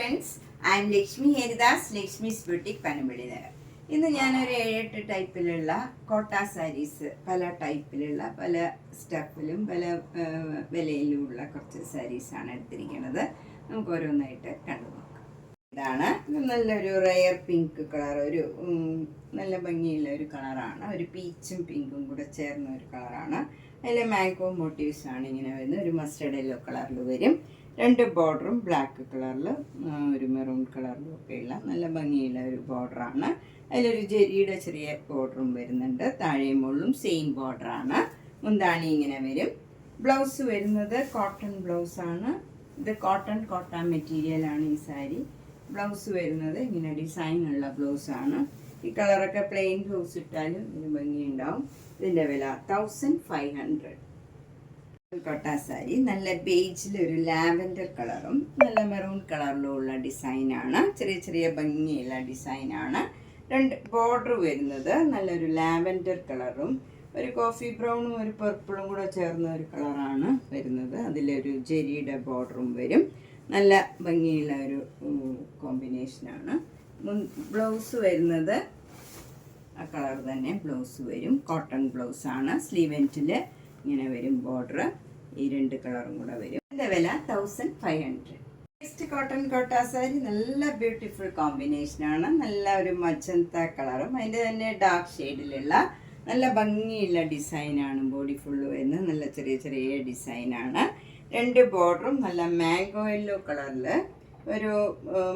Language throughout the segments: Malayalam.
Friends, I M Lakshmi Haridas, Lakshmi's boutique Panampilly Nagar. ഇന്ന് ഞാനൊരു 7-8 ടൈപ്പിലുള്ള കോട്ട സാരീസ്, പല ടൈപ്പിലുള്ള പല സ്റ്റഫിലും പല വിലയിലുമുള്ള കുറച്ച് സാരീസാണ് എടുത്തിരിക്കുന്നത്. നമുക്ക് ഓരോന്നായിട്ട് കണ്ടു നോക്കാം. ഇതാണ് നല്ലൊരു റയർ പിങ്ക് കളർ, ഒരു നല്ല ഭംഗിയുള്ള ഒരു കളറാണ്. ഒരു പീച്ചും പിങ്കും കൂടെ ചേർന്ന ഒരു കളറാണ്. അതിൽ മാംഗോ മോട്ടീവ്സ് ആണ് ഇങ്ങനെ വരുന്നത്. ഒരു മസ്റ്റർഡ് യെല്ലോ കളറിൽ വരും. 2 ബോർഡറും ബ്ലാക്ക് കളറിൽ ഒരു മെറൂൺ കളറിലും ഒക്കെയുള്ള നല്ല ഭംഗിയുള്ള ഒരു ബോർഡറാണ്. അതിലൊരു ജെരിയുടെ ചെറിയ ബോർഡറും വരുന്നുണ്ട്. താഴെയും മുകളിലും സെയിം ബോർഡറാണ്. മുന്താണി ഇങ്ങനെ വരും. ബ്ലൗസ് വരുന്നത് കോട്ടൺ ബ്ലൗസാണ്. ഇത് കോട്ട മെറ്റീരിയലാണ് ഈ സാരി. ബ്ലൗസ് വരുന്നത് ഇങ്ങനെ ഡിസൈനുള്ള ബ്ലൗസാണ്. ഈ കളറൊക്കെ പ്ലെയിൻ ബ്ലൗസ് ഇട്ടാലും ഇത് ഭംഗിയുണ്ടാവും. ഇതിൻ്റെ വില 1500. കോട്ട സാരി നല്ല ബേജിലൊരു ലാവൻഡർ കളറും നല്ല മെറൂൺ കളറിലും ഉള്ള ഡിസൈനാണ്. ചെറിയ ചെറിയ ഭംഗിയുള്ള ഡിസൈനാണ്. 2 ബോർഡർ വരുന്നത് നല്ലൊരു ലാവൻഡർ കളറും ഒരു കോഫി ബ്രൗണും ഒരു പർപ്പിളും കൂടെ ചേർന്ന ഒരു കളറാണ് വരുന്നത്. അതിലൊരു ജെരിയുടെ ബോർഡറും വരും. നല്ല ഭംഗിയുള്ള ഒരു കോമ്പിനേഷനാണ്. ബ്ലൗസ് വരുന്നത് ആ കളർ തന്നെ ബ്ലൗസ് വരും. കോട്ടൺ ബ്ലൗസാണ്. സ്ലീവ് എൻഡിൽ ഇങ്ങനെ വരും ബോർഡർ. ഈ 2 കളറും കൂടെ വരും. ഇതിൻ്റെ വില 1500. നെക്സ്റ്റ് കോട്ടൺ കോട്ട സാരി നല്ല ബ്യൂട്ടിഫുൾ കോമ്പിനേഷനാണ്. നല്ല ഒരു മജന്ത കളറും അതിൻ്റെ തന്നെ ഡാർക്ക് ഷെയ്ഡിലുള്ള നല്ല ഭംഗിയുള്ള ഡിസൈനാണ്. ബോഡി ഫുള്ള് വരുന്നത് നല്ല ചെറിയ ചെറിയ ഡിസൈനാണ്. 2 ബോർഡറും നല്ല മാംഗോ യെല്ലോ കളറിൽ ഒരു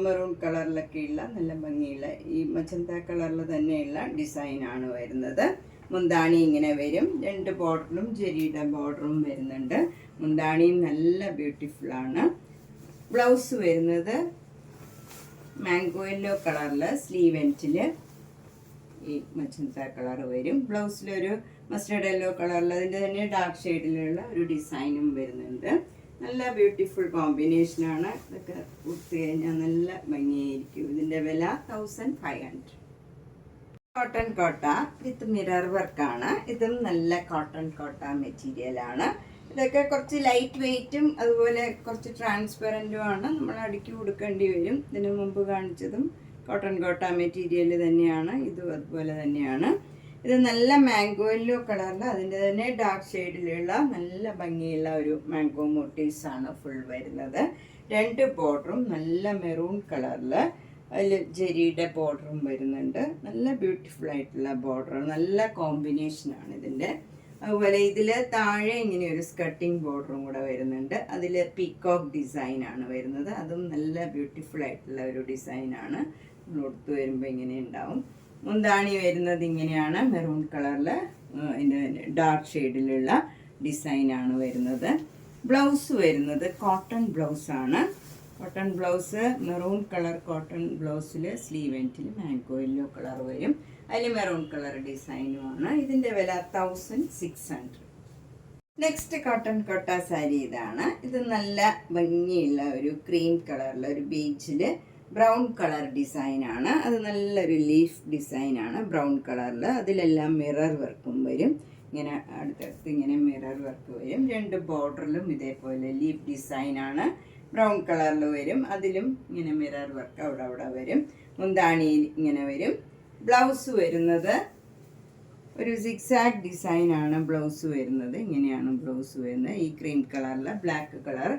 മെറൂൺ കളറിലൊക്കെ ഉള്ള നല്ല ഭംഗിയുള്ള ഈ മജന്ത കളറിൽ തന്നെയുള്ള ഡിസൈനാണ് വരുന്നത്. മുന്താണി ഇങ്ങനെ വരും. 2 ബോർഡറിലും ജെരിയുടെ ബോർഡറും വരുന്നുണ്ട്. മുന്താണിയും നല്ല ബ്യൂട്ടിഫുള്ളാണ്. ബ്ലൗസ് വരുന്നത് മാംഗോ യെല്ലോ കളറിൽ സ്ലീവ് എൻഡിൽ ഈ മജന്ത കളർ വരും. ബ്ലൗസിലൊരു മസ്റ്റർഡ് യെല്ലോ കളറിൽ അതിൻ്റെ തന്നെ ഡാർക്ക് ഷെയ്ഡിലുള്ള ഒരു ഡിസൈനും വരുന്നുണ്ട്. നല്ല ബ്യൂട്ടിഫുൾ കോമ്പിനേഷനാണ്. ഇതൊക്കെ കൊടുത്തു കഴിഞ്ഞാൽ നല്ല ഭംഗിയായിരിക്കും. ഇതിൻ്റെ വില 1500. കോട്ടൺ കോട്ട വിത്ത് മിറർ വർക്കാണ്. ഇതും നല്ല കോട്ടൺ കോട്ട മെറ്റീരിയലാണ്. ഇതൊക്കെ കുറച്ച് ലൈറ്റ് വെയ്റ്റും അതുപോലെ കുറച്ച് ട്രാൻസ്പെറൻറ്റും ആണ്. നമ്മൾ അടുക്കി കൊടുക്കേണ്ടി വരും. ഇതിനു മുമ്പ് കാണിച്ചതും കോട്ടൺ കോട്ട മെറ്റീരിയൽ തന്നെയാണ്. ഇതും അതുപോലെ തന്നെയാണ്. ഇത് നല്ല മാംഗോ യെല്ലോ കളറിൽ അതിൻ്റെ തന്നെ ഡാർക്ക് ഷെയ്ഡിലുള്ള നല്ല ഭംഗിയുള്ള ഒരു മാംഗോ മോട്ടീവ്സ് ആണ് ഫുൾ വരുന്നത്. 2 ബോർഡറും നല്ല മെറൂൺ കളറിൽ അതിൽ ജെരിയുടെ ബോർഡറും വരുന്നുണ്ട്. നല്ല ബ്യൂട്ടിഫുൾ ആയിട്ടുള്ള ബോർഡർ, നല്ല കോമ്പിനേഷനാണ് ഇതിൻ്റെ. അതുപോലെ ഇതിൽ താഴെ ഇങ്ങനെ ഒരു സ്കർട്ടിങ് ബോർഡറും കൂടെ വരുന്നുണ്ട്. അതിൽ പീക്കോക്ക് ഡിസൈനാണ് വരുന്നത്. അതും നല്ല ബ്യൂട്ടിഫുൾ ആയിട്ടുള്ള ഒരു ഡിസൈനാണ്. നമ്മൾ കൊടുത്തു വരുമ്പോൾ ഇങ്ങനെ ഉണ്ടാവും. മുന്താണി വരുന്നത് ഇങ്ങനെയാണ്. മെറൂൺ കളറിൽ അതിൻ്റെ ഡാർക്ക് ഷെയ്ഡിലുള്ള ഡിസൈനാണ് വരുന്നത്. ബ്ലൗസ് വരുന്നത് കോട്ടൺ ബ്ലൗസാണ്. Cotton blouse maroon colour cotton ബ്ലൗസിൽ സ്ലീവ് എൻഡിൽ മാംഗോ യെല്ലോ കളർ വരും. അതിൽ മെറൂൺ കളർ ഡിസൈനുമാണ്. ഇതിൻ്റെ വില 1600. നെക്സ്റ്റ് കോട്ടൺ കോട്ട സാരി ഇതാണ്. ഇത് നല്ല ഭംഗിയുള്ള ഒരു ക്രീം കളറിൽ ഒരു ബീച്ചിൽ ബ്രൗൺ കളർ ഡിസൈനാണ്. അത് നല്ലൊരു ലീഫ് ഡിസൈനാണ് ബ്രൗൺ കളറിൽ. അതിലെല്ലാം മിറർ വർക്കും വരും. ഇങ്ങനെ അടുത്തടുത്ത് ഇങ്ങനെ മിറർ വർക്ക് വരും. 2 ബോർഡറിലും ഇതേപോലെ ലീഫ് ഡിസൈനാണ്. ബ്രൗൺ കളറിൽ വരും. അതിലും ഇങ്ങനെ മിറർ വർക്ക് അവിടെ വരും. മുന്താണിയിൽ ഇങ്ങനെ വരും. ബ്ലൗസ് വരുന്നത് ഒരു സിക്സാഗ് ഡിസൈനാണ് ബ്ലൗസ് വരുന്നത്. ഇങ്ങനെയാണ് ബ്ലൗസ് വരുന്നത്. ഈ ക്രീം കളറിൽ ബ്ലാക്ക് കളർ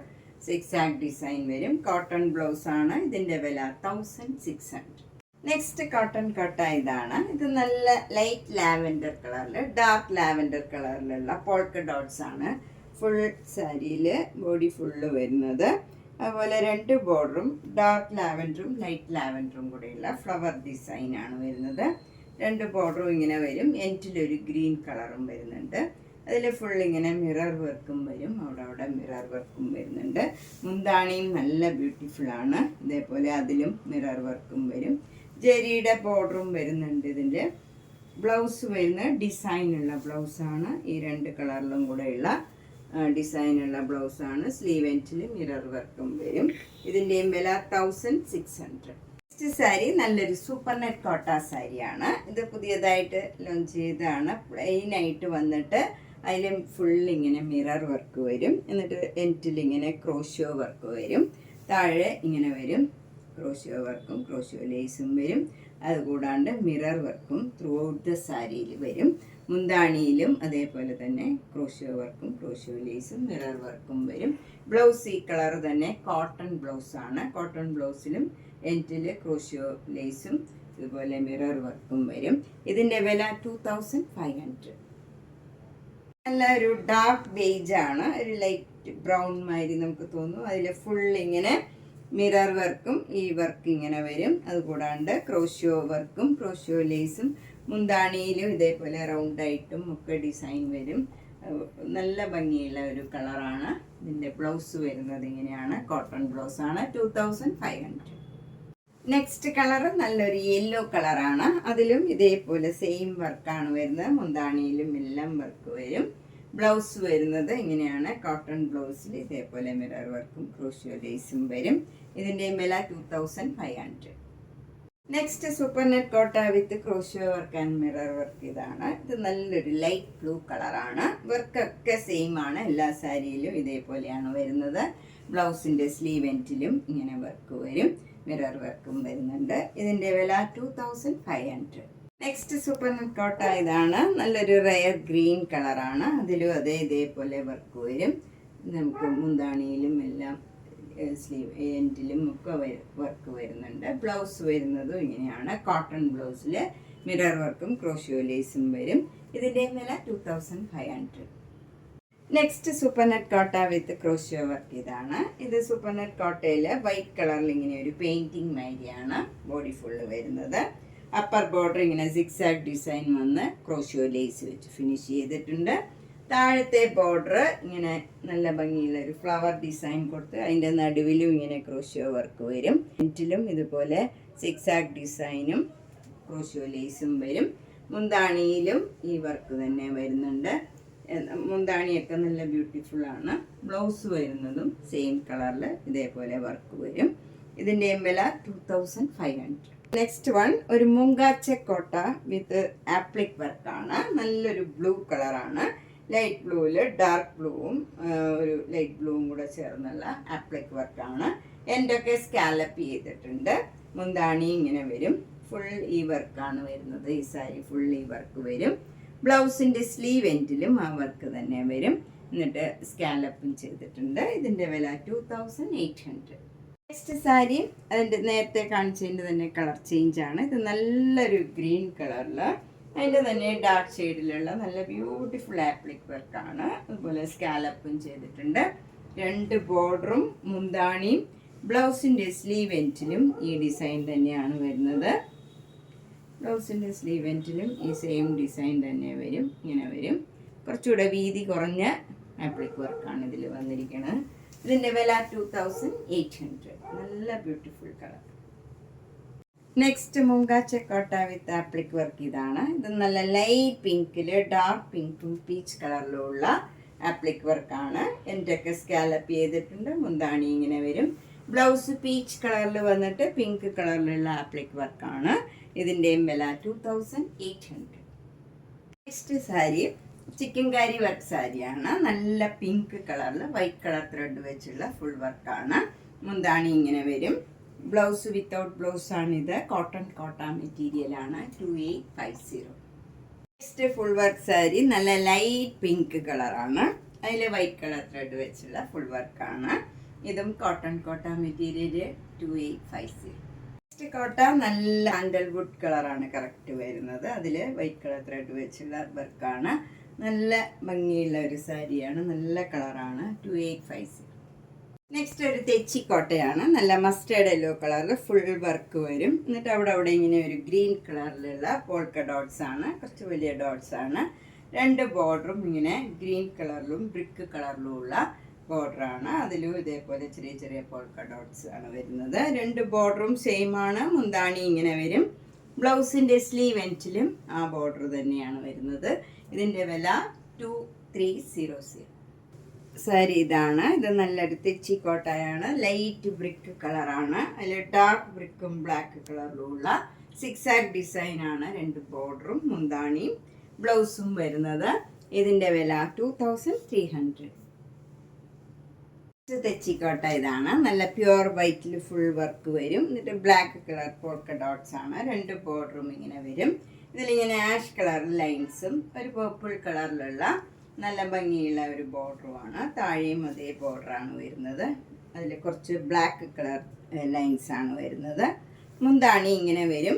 സിക്സാഗ് ഡിസൈൻ വരും. കോട്ടൺ ബ്ലൗസാണ്. ഇതിൻ്റെ വില 1600. നെക്സ്റ്റ് കോട്ടൺ കോട്ട ഇതാണ്. ഇത് നല്ല ലൈറ്റ് ലാവൻഡർ കളറിൽ ഡാർക്ക് ലാവൻഡർ കളറിലുള്ള പോൾക്ക ഡോട്ട്സ് ആണ് ഫുൾ സാരിയിൽ ബോഡി ഫുള്ള് വരുന്നത്. അതുപോലെ 2 ബോർഡറും ഡാർക്ക് ലാവൻഡറും ലൈറ്റ് ലാവൻഡറും കൂടെയുള്ള ഫ്ലവർ ഡിസൈനാണ് വരുന്നത്. 2 ബോർഡറും ഇങ്ങനെ വരും. എൻഡിലൊരു ഗ്രീൻ കളറും വരുന്നുണ്ട്. അതിൽ ഫുൾ ഇങ്ങനെ മിറർ വർക്കും വരും. അവിടെ മിറർ വർക്കും വരുന്നുണ്ട്. മുന്താണിയും നല്ല ബ്യൂട്ടിഫുള്ളാണ്. ഇതേപോലെ അതിലും മിറർ വർക്കും വരും. ജെരിയുടെ ബോർഡറും വരുന്നുണ്ട്. ഇതിൻ്റെ ബ്ലൗസ് വരുന്ന ഡിസൈനുള്ള ബ്ലൗസാണ്. ഈ 2 കളറിലും കൂടെയുള്ള ഡിസൈനുള്ള ബ്ലൗസാണ്. സ്ലീവ് എൻഡിൽ മിറർ വർക്കും വരും. ഇതിൻ്റെയും വില 1600. നെക്സ്റ്റ് സാരി നല്ലൊരു സൂപ്പർ നെറ്റ് കോട്ട സാരിയാണ്. ഇത് പുതിയതായിട്ട് ലോഞ്ച് ചെയ്തതാണ്. പ്ലെയിനായിട്ട് വന്നിട്ട് അതിലും ഫുൾ ഇങ്ങനെ മിറർ വർക്ക് വരും. എന്നിട്ട് എൻഡിൽ ഇങ്ങനെ ക്രോഷോ വർക്ക് വരും. താഴെ ഇങ്ങനെ വരും. ക്രോഷ്യോ വർക്കും ക്രോഷ്യോ ലേസും വരും. അതുകൂടാണ്ട് മിറർ വർക്കും ത്രൂ ഔട്ട് ദ സാരിയിൽ വരും. മുന്താണിയിലും അതേപോലെ തന്നെ ക്രോഷ്യോ വർക്കും ക്രോഷ്യോ ലേസും മിറർ വർക്കും വരും. ബ്ലൗസ് ഈ കളർ തന്നെ കോട്ടൺ ബ്ലൗസാണ്. കോട്ടൺ ബ്ലൗസിലും എൻഡിൽ ക്രോഷ്യോ ലേസും ഇതുപോലെ മിറർ വർക്കും വരും. ഇതിൻ്റെ വില 2500. നല്ല ഒരു ഡാർക്ക് ബേജ് ആണ്, ഒരു ലൈറ്റ് ബ്രൗൺ മാതിരി നമുക്ക് തോന്നും. അതിൽ ഫുൾ ഇങ്ങനെ മിറർ വർക്കും ഈ വർക്ക് ഇങ്ങനെ വരും. അതുകൂടാണ്ട് ക്രോഷ്യോ വർക്കും ക്രോഷ്യോ ലേസും മുന്താണിയിലും ഇതേപോലെ റൗണ്ടായിട്ടും ഒക്കെ ഡിസൈൻ വരും. നല്ല ഭംഗിയുള്ള ഒരു കളറാണ്. ഇതിൻ്റെ ബ്ലൗസ് വരുന്നത് ഇങ്ങനെയാണ്, കോട്ടൺ ബ്ലൗസാണ്. 2500. നെക്സ്റ്റ് കളർ നല്ലൊരു യെല്ലോ കളറാണ്. അതിലും ഇതേപോലെ സെയിം വർക്കാണ് വരുന്നത്. മുന്താണിയിലും എല്ലാം വർക്ക് വരും. ബ്ലൗസ് വരുന്നത് ഇങ്ങനെയാണ്, കോട്ടൺ ബ്ലൗസിൽ ഇതേപോലെ മിറർ വർക്കും ക്രോഷ്യോ ലേസും വരും. ഇതിൻ്റെ വില 2500. Next super net Kota with crochet work and mirror work. ഇതാണ്. ഇത് നല്ലൊരു ലൈറ്റ് ബ്ലൂ കളറാണ്. വർക്കൊക്കെ സെയിം ആണ്. എല്ലാ സാരിയിലും ഇതേപോലെയാണ് വരുന്നത്. ബ്ലൗസിൻ്റെ സ്ലീവ് എൻഡിലും ഇങ്ങനെ വർക്ക് വരും. മിറർ വർക്കും വരുന്നുണ്ട്. ഇതിൻ്റെ വില 2500. നെക്സ്റ്റ് സൂപ്പർ നെറ്റ് കോട്ട ഇതാണ്. നല്ലൊരു റയർ ഗ്രീൻ കളറാണ്. അതിലും ഇതേപോലെ വർക്ക് വരും. നമുക്ക് മുന്താണിയിലും എല്ലാം സ്ലീവ് എൻഡിലും ഒക്കെ വർക്ക് വരുന്നുണ്ട്. ബ്ലൗസ് വരുന്നതും ഇങ്ങനെയാണ്. കോട്ടൺ ബ്ലൗസിൽ മിറർ വർക്കും ക്രോഷ്യോ ലേസും വരും. ഇതിൻ്റെ വില 2500. Next super net Kota with crochet work ഇതാണ്. ഇത് സൂപ്പർ നെറ്റ് കോട്ടയിൽ വൈറ്റ് കളറിൽ ഇങ്ങനെ ഒരു പെയിൻറ്റിങ് മാതിരിയാണ് ബോഡി ഫുള്ള് വരുന്നത്. അപ്പർ ബോർഡർ ഇങ്ങനെ സിക്സാഗ് ഡിസൈൻ വന്ന് ക്രോഷ്യോ ലേസ് വെച്ച് ഫിനിഷ് ചെയ്തിട്ടുണ്ട്. താഴത്തെ ബോർഡർ ഇങ്ങനെ നല്ല ഭംഗിയുള്ള ഒരു ഫ്ലവർ ഡിസൈൻ കൊടുത്ത് അതിൻ്റെ നടുവിലും ഇങ്ങനെ ക്രോഷ്യോ വർക്ക് വരും. ഫ്രണ്ടിലും ഇതുപോലെ സിക്സാഗ് ഡിസൈനും ക്രോഷ്യോ ലേസും വരും. മുന്താണിയിലും ഈ വർക്ക് തന്നെ വരുന്നുണ്ട്. മുന്താണിയൊക്കെ നല്ല ബ്യൂട്ടിഫുൾ ആണ്. ബ്ലൗസ് വരുന്നതും സെയിം കളറിൽ ഇതേപോലെ വർക്ക് വരും. ഇതിൻ്റെ വില 2500. നെക്സ്റ്റ് വൺ ഒരു മുങ്കാച്ച കോട്ട വിത്ത് ആപ്ലിക് വർക്കാണ്. നല്ലൊരു ബ്ലൂ കളറാണ്. ലൈറ്റ് ബ്ലൂവിൽ ഡാർക്ക് ബ്ലൂവും ഒരു ലൈറ്റ് ബ്ലൂവും കൂടെ ചേർന്നുള്ള ആപ്ലിക് വർക്കാണ്. എൻ്റെയൊക്കെ സ്കാലപ്പ് ചെയ്തിട്ടുണ്ട്. മുന്താണി ഇങ്ങനെ വരും. ഫുൾ ഈ വർക്കാണ് വരുന്നത്. ഈ സാരി ഫുൾ ഈ വർക്ക് വരും. ബ്ലൗസിൻ്റെ സ്ലീവ് എൻഡിലും ആ വർക്ക് തന്നെ വരും. എന്നിട്ട് സ്കാലപ്പും ചെയ്തിട്ടുണ്ട്. ഇതിൻ്റെ വില 2800. നെക്സ്റ്റ് സാരി അതിൻ്റെ നേരത്തെ കാണിച്ചതിൻ്റെ തന്നെ കളർ ചേഞ്ചാണ്. ഇത് നല്ലൊരു ഗ്രീൻ കളറിൽ അതിൻ്റെ തന്നെ ഡാർക്ക് ഷെയ്ഡിലുള്ള നല്ല ബ്യൂട്ടിഫുൾ ആപ്ലിക് വർക്കാണ്. അതുപോലെ സ്കാലപ്പും ചെയ്തിട്ടുണ്ട്. 2 ബോർഡറും മുന്താണിയും ബ്ലൗസിൻ്റെ സ്ലീവ് എൻഡിലും ഈ ഡിസൈൻ തന്നെയാണ് വരുന്നത്. ബ്ലൗസിൻ്റെ സ്ലീവ് എൻഡിലും ഈ സെയിം ഡിസൈൻ തന്നെ വരും. ഇങ്ങനെ വരും. കുറച്ചുകൂടെ വീതി കുറഞ്ഞ ആപ്ലിക് വർക്കാണ് ഇതിൽ വന്നിരിക്കുന്നത്. ഇതിൻ്റെ വില 2800. നല്ല ബ്യൂട്ടിഫുൾ കളർ. നെക്സ്റ്റ് മുങ്കാച്ച കോട്ട വിത്ത് ആപ്ലിക് വർക്ക് ഇതാണ്. ഇത് നല്ല ലൈറ്റ് പിങ്കിൽ ഡാർക്ക് പിങ്കും പീച്ച് കളറിലുള്ള ആപ്ലിക് വർക്കാണ്. എൻ്റെയൊക്കെ സ്കാലപ്പ് ചെയ്തിട്ടുണ്ട്. മുന്താണി ഇങ്ങനെ വരും. ബ്ലൗസ് പീച്ച് കളറിൽ വന്നിട്ട് പിങ്ക് കളറിലുള്ള ആപ്ലിക് വർക്കാണ്. ഇതിൻ്റെയും വില 2800. Next sari chikankari work സാരിയാണ്. നല്ല പിങ്ക് കളറിൽ വൈറ്റ് കളർ ത്രെഡ് വെച്ചുള്ള ഫുൾ വർക്കാണ്. മുന്താണി ഇങ്ങനെ വരും. ബ്ലൗസ് വിത്തൗട്ട് ബ്ലൗസാണിത്. കോട്ട മെറ്റീരിയലാണ്. 2850. നെക്സ്റ്റ് ഫുൾ വർക്ക് സാരി നല്ല ലൈറ്റ് പിങ്ക് കളറാണ്. അതിൽ വൈറ്റ് കളർ ത്രെഡ് വെച്ചുള്ള ഫുൾ വർക്കാണ്. ഇതും കോട്ട മെറ്റീരിയൽ 2850. നെക്സ്റ്റ് കോട്ട നല്ല സാൻഡൽവുഡ് കളറാണ് കറക്റ്റ് വരുന്നത്. അതിൽ വൈറ്റ് കളർ ത്രെഡ് വെച്ചുള്ള വർക്കാണ്. നല്ല ഭംഗിയുള്ള ഒരു സാരിയാണ്. നല്ല കളറാണ്. 2850. നെക്സ്റ്റ് ഒരു തെച്ചിക്കോട്ടയാണ്. നല്ല മസ്റ്റേർഡ് യെല്ലോ കളറിൽ ഫുൾ വർക്ക് വരും. എന്നിട്ട് അവിടെ ഇങ്ങനെ ഒരു ഗ്രീൻ കളറിലുള്ള പോൾക്ക ഡോട്ട്സ് ആണ്. കുറച്ച് വലിയ ഡോട്ട്സ് ആണ്. 2 ബോർഡറും ഇങ്ങനെ ഗ്രീൻ കളറിലും ബ്രിക്ക് കളറിലും ഉള്ള ബോർഡറാണ്. അതിലും ഇതേപോലെ ചെറിയ ചെറിയ പോൾക്ക ഡോട്ട്സ് ആണ് വരുന്നത്. 2 ബോർഡറും സെയിം ആണ്. മുന്താണി ഇങ്ങനെ വരും. ബ്ലൗസിൻ്റെ സ്ലീവ് എൻഡിലും ആ ബോർഡർ തന്നെയാണ് വരുന്നത്. ഇതിൻ്റെ വില 2300. സാരി ഇതാണ്. ഇത് നല്ലൊരു തെച്ചിക്കോട്ടയാണ്. ലൈറ്റ് ബ്രിക്ക് കളറാണ്. അതിൽ ഡാർക്ക് ബ്രിക്കും ബ്ലാക്ക് കളറിലുള്ള സിക്സാഗ് ഡിസൈനാണ്. 2 ബോർഡറും മുന്താണിയും ബ്ലൗസും വരുന്നത്. ഇതിൻ്റെ വില 2300. തെച്ചിക്കോട്ട ഇതാണ്. നല്ല പ്യുവർ വൈറ്റിൽ ഫുൾ വർക്ക് വരും. എന്നിട്ട് ബ്ലാക്ക് കളർ പോൾക്ക ഡോട്ട്സ് ആണ്. 2 ബോർഡറും ഇങ്ങനെ വരും. ഇതിലിങ്ങനെ ആഷ് കളർ ലൈൻസും ഒരു പർപ്പിൾ കളറിലുള്ള നല്ല ഭംഗിയുള്ള ഒരു ബോർഡറുമാണ്. താഴെയും അതേ ബോർഡറാണ് വരുന്നത്. അതിൽ കുറച്ച് ബ്ലാക്ക് കളർ ലൈൻസ് ആണ് വരുന്നത്. മുന്താണി ഇങ്ങനെ വരും.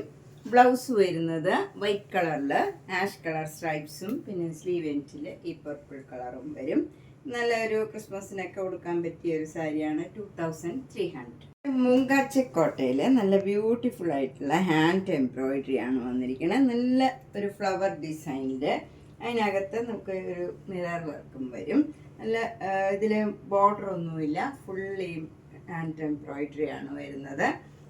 ബ്ലൗസ് വരുന്നത് വൈറ്റ് കളറിൽ ആഷ് കളർ സ്ട്രൈപ്സും പിന്നെ സ്ലീവ് എൻഡിൽ ഈ പർപ്പിൾ കളറും വരും. നല്ലൊരു ക്രിസ്മസിനൊക്കെ കൊടുക്കാൻ പറ്റിയ ഒരു സാരിയാണ്. 2300. മൂങ്കാച്ചക്കോട്ടയിൽ നല്ല ബ്യൂട്ടിഫുൾ ആയിട്ടുള്ള ഹാൻഡ് എംബ്രോയിഡറി ആണ് വന്നിരിക്കുന്നത്. നല്ല ഒരു ഫ്ലവർ ഡിസൈനിൽ അതിനകത്ത് നമുക്ക് ഒരു മിറർ വർക്കും വരും. നല്ല ഇതിൽ ബോർഡർ ഒന്നുമില്ല, ഫുള്ളി ഹാൻഡ് എംബ്രോയിഡറി ആണ് വരുന്നത്.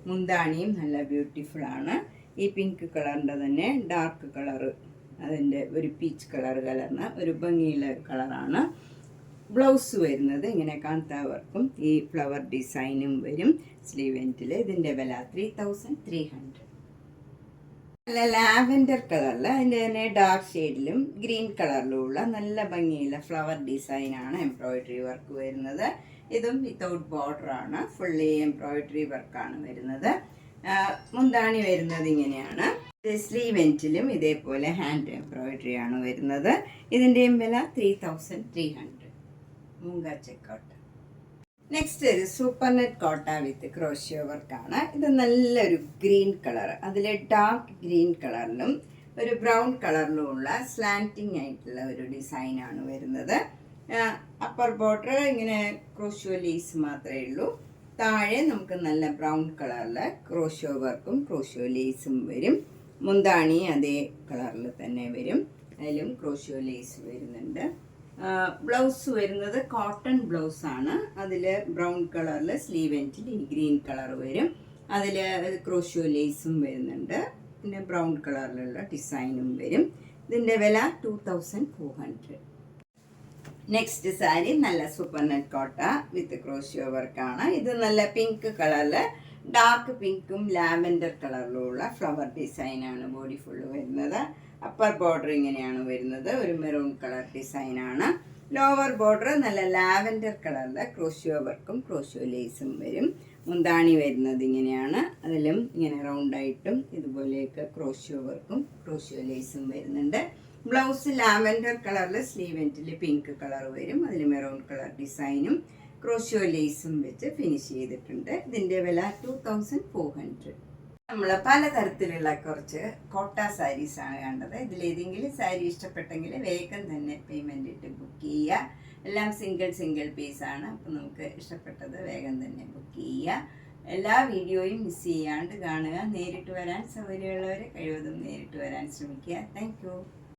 മുന്താണിയും നല്ല ബ്യൂട്ടിഫുൾ ആണ്. ഈ പിങ്ക് കളറിൻ്റെ തന്നെ ഡാർക്ക് കളറ്, അതിൻ്റെ ഒരു പീച്ച് കളർ കലർന്ന ഒരു ഭംഗിയുള്ള കളറാണ്. ബ്ലൗസ് വരുന്നത് ഇങ്ങനെ കാന്താ വർക്കും ഈ ഫ്ലവർ ഡിസൈനും വരും സ്ലീവ് എൻഡിൽ. ഇതിൻ്റെ വില 3300. നല്ല ലാവൻഡർ കളറിൽ അതിൻ്റെ തന്നെ ഡാർക്ക് ഷെയ്ഡിലും ഗ്രീൻ കളറിലുമുള്ള നല്ല ഭംഗിയുള്ള ഫ്ലവർ ഡിസൈനാണ് എംബ്രോയിഡറി വർക്ക് വരുന്നത്. ഇതും വിത്തൗട്ട് ബോർഡറാണ്, ഫുള്ളി എംബ്രോയിഡറി വർക്കാണ് വരുന്നത്. മുന്താണി വരുന്നത് ഇങ്ങനെയാണ്. സ്ലീവ് എൻഡിലും ഇതേപോലെ ഹാൻഡ് എംബ്രോയിഡറി ആണ് വരുന്നത്. ഇതിൻ്റെയും വില 3300. മൂങ്കാച്ചക്കോട്ട. നെക്സ്റ്റ് ഒരു super net Kota with crochet വർക്കാണ്. ഇത് നല്ലൊരു ഗ്രീൻ കളർ, അതിൽ ഡാർക്ക് ഗ്രീൻ കളറിലും ഒരു ബ്രൗൺ കളറിലുമുള്ള സ്ലാൻറ്റിങ് ആയിട്ടുള്ള ഒരു ഡിസൈനാണ് വരുന്നത്. അപ്പർ ബോർഡർ ഇങ്ങനെ ക്രോഷ്യോ ലേസ് മാത്രമേ ഉള്ളൂ. താഴെ നമുക്ക് നല്ല ബ്രൗൺ കളറിൽ ക്രോഷ്യോ വർക്കും ക്രോഷ്യോ ലേസും വരും. മുന്താണി അതേ കളറിൽ തന്നെ വരും, അതിലും ക്രോഷ്യോ ലേസ് വരുന്നുണ്ട്. ബ്ലൗസ് വരുന്നത് കോട്ടൺ ബ്ലൗസാണ്. അതിൽ ബ്രൗൺ കളറിൽ സ്ലീവ് എൻഡിൽ ഈ ഗ്രീൻ കളർ വരും. അതിൽ ക്രോഷ്യോ ലേസും വരുന്നുണ്ട്. പിന്നെ ബ്രൗൺ കളറിലുള്ള ഡിസൈനും വരും. ഇതിൻ്റെ വില 2400. നെക്സ്റ്റ് സാരി നല്ല super net Kota with crochet വർക്കാണ്. ഇത് നല്ല പിങ്ക് കളറിൽ ഡാർക്ക് പിങ്കും ലാവൻഡർ കളറിലുള്ള ഫ്ലവർ ഡിസൈനാണ് ബോഡി ഫുള്ള് വരുന്നത്. അപ്പർ ബോർഡർ ഇങ്ങനെയാണ് വരുന്നത്, ഒരു മെറൂൺ കളർ ഡിസൈനാണ്. ലോവർ ബോർഡർ നല്ല ലാവൻഡർ കളറിൽ ക്രോഷ്യോ വർക്കും ക്രോഷ്യോ ലേസും വരും. മുന്താണി വരുന്നത് ഇങ്ങനെയാണ്. അതിലും ഇങ്ങനെ റൗണ്ടായിട്ടും ഇതുപോലെയൊക്കെ ക്രോഷ്യോ വർക്കും ക്രോഷ്യോ ലേസും വരുന്നുണ്ട്. ബ്ലൗസ് ലാവൻഡർ കളറിൽ സ്ലീവ് എൻഡിൽ പിങ്ക് കളർ വരും. അതിൽ മെറൂൺ കളർ ഡിസൈനും ക്രോഷ്യോ ലേസും വെച്ച് ഫിനിഷ് ചെയ്തിട്ടുണ്ട്. ഇതിൻ്റെ വില 2400. നമ്മൾ പലതരത്തിലുള്ള കുറച്ച് കോട്ട സാരീസാണ് കണ്ടത്. ഇതിലേതെങ്കിലും സാരി ഇഷ്ടപ്പെട്ടെങ്കിൽ വേഗം തന്നെ പേയ്മെൻ്റ് ഇട്ട് ബുക്ക് ചെയ്യുക. എല്ലാം സിംഗിൾ പീസാണ്. അപ്പോൾ നമുക്ക് ഇഷ്ടപ്പെട്ടത് വേഗം തന്നെ ബുക്ക് ചെയ്യുക. എല്ലാ വീഡിയോയും മിസ് ചെയ്യാണ്ട് കാണുക. നേരിട്ട് വരാൻ സൗകര്യമുള്ളവർ കഴിവതും നേരിട്ട് വരാൻ ശ്രമിക്കുക. Thank you.